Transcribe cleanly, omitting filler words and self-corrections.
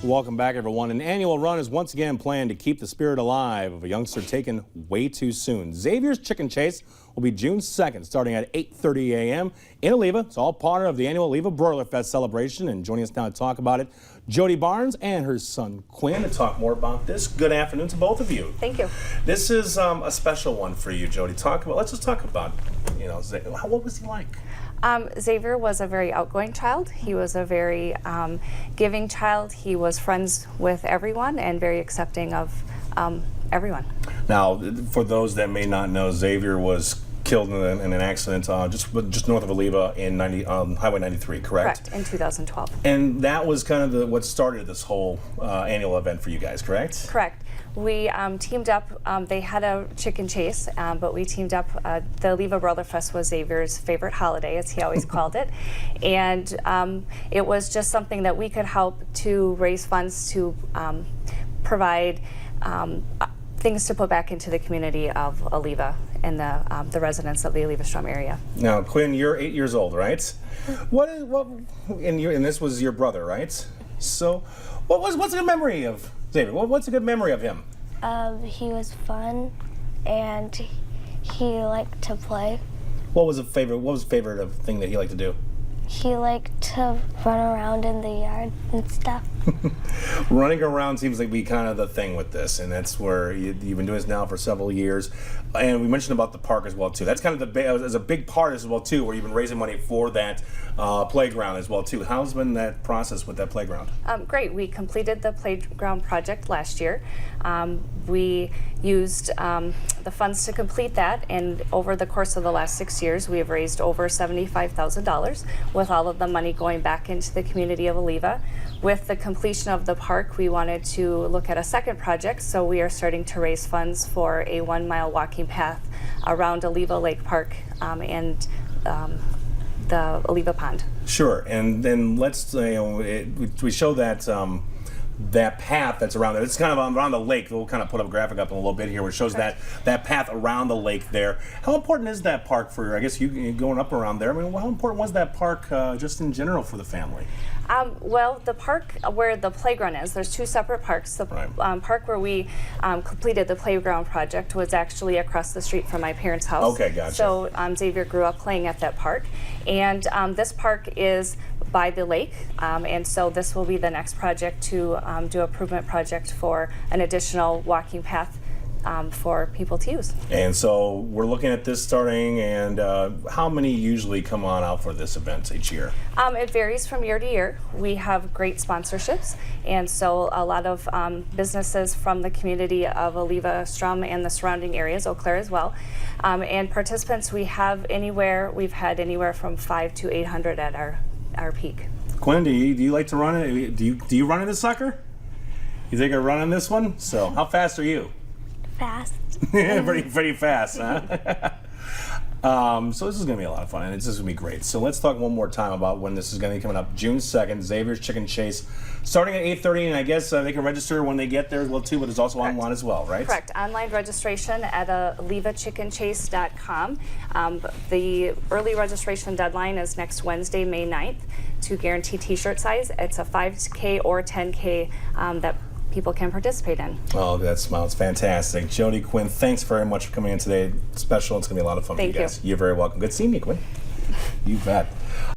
Welcome back, everyone. An annual run is once again planned to keep the spirit alive of a youngster taken way too soon. Zayviers Chicken Chase will be June 2nd, starting at 8:30 a.m. in Oliva. It's all part of the annual Oliva Broiler Fest celebration. And joining us now to talk about it, Jody Barnes and her son Quinn to talk more about this. Good afternoon to both of you. Thank you. This is a special one for you, Jody. Let's just talk about, what was he like? Zayvier was a very outgoing child. He was a very giving child. He was friends with everyone and very accepting of everyone. Now, for those that may not know, Zayvier was killed in an accident just north of Oliva in Highway 93, correct? Correct, in 2012. And that was kind of what started this whole annual event for you guys, correct? Correct. We teamed up. They had a chicken chase, but we teamed up. The Oliva Broiler Fest was Zayvier's favorite holiday, as he always called it. And it was just something that we could help to raise funds to provide things to put back into the community of Oliva and the residents of the Oliva-Strom area. Now, Quinn, you're 8 years old, right? And this was your brother, right? So, what's a good memory of Zayvier? What's a good memory of him? He was fun, and he liked to play. What was his favorite thing that he liked to do? He liked to run around in the yard and stuff. Running around seems like be kind of the thing with this, and that's where you've been doing this now for several years. And we mentioned about the park as well too. That's kind of as a big part as well too, where you've been raising money for that playground as well too. How's been that process with that playground? Great. We completed the playground project last year. We used the funds to complete that, and over the course of the last 6 years, we have raised over $75,000 with all of the money going back into the community of Oliva. With the completion of the park, we wanted to look at a second project, so we are starting to raise funds for a 1-mile walking path around Oliva Lake Park and the Oliva Pond. Sure, and then let's say we show that that path that's around there. It's kind of around the lake. We'll kind of put a graphic up in a little bit here where it shows that path around the lake there. How important is that park for, I guess, you going up around there? I mean, how important was that park just in general for the family? Well, the park where the playground is, there's two separate parks. The park where we completed the playground project was actually across the street from my parents' house. Okay, gotcha. So Zayvier grew up playing at that park. And this park is by the lake, and so this will be the next project to do an improvement project for an additional walking path for people to use. And so we're looking at this starting, and how many usually come on out for this event each year? It varies from year to year. We have great sponsorships, and so a lot of businesses from the community of Oliva-Strom and the surrounding areas, Eau Claire as well. And participants we've had anywhere from 500 to 800 at our peak. Quinn, do you like to run it? Do you run in this sucker? You think I run on this one? So how fast are you? Fast. pretty fast, huh? So this is going to be a lot of fun, and it's just going to be great. So let's talk one more time about when this is going to be coming up. June 2nd, Zayviers Chicken Chase, starting at 8:30, and I guess they can register when they get there as well too, but it's also online as well, right? Correct. Online registration at olivachickenchase.com. The early registration deadline is next Wednesday, May 9th, to guarantee t-shirt size. It's a 5K or 10K that people can participate in. Oh, that smiles fantastic. Jody, Quinn, thanks very much for coming in today. Special. It's going to be a lot of fun for you guys. Thank you. You're very welcome. Good seeing you, Quinn. You bet.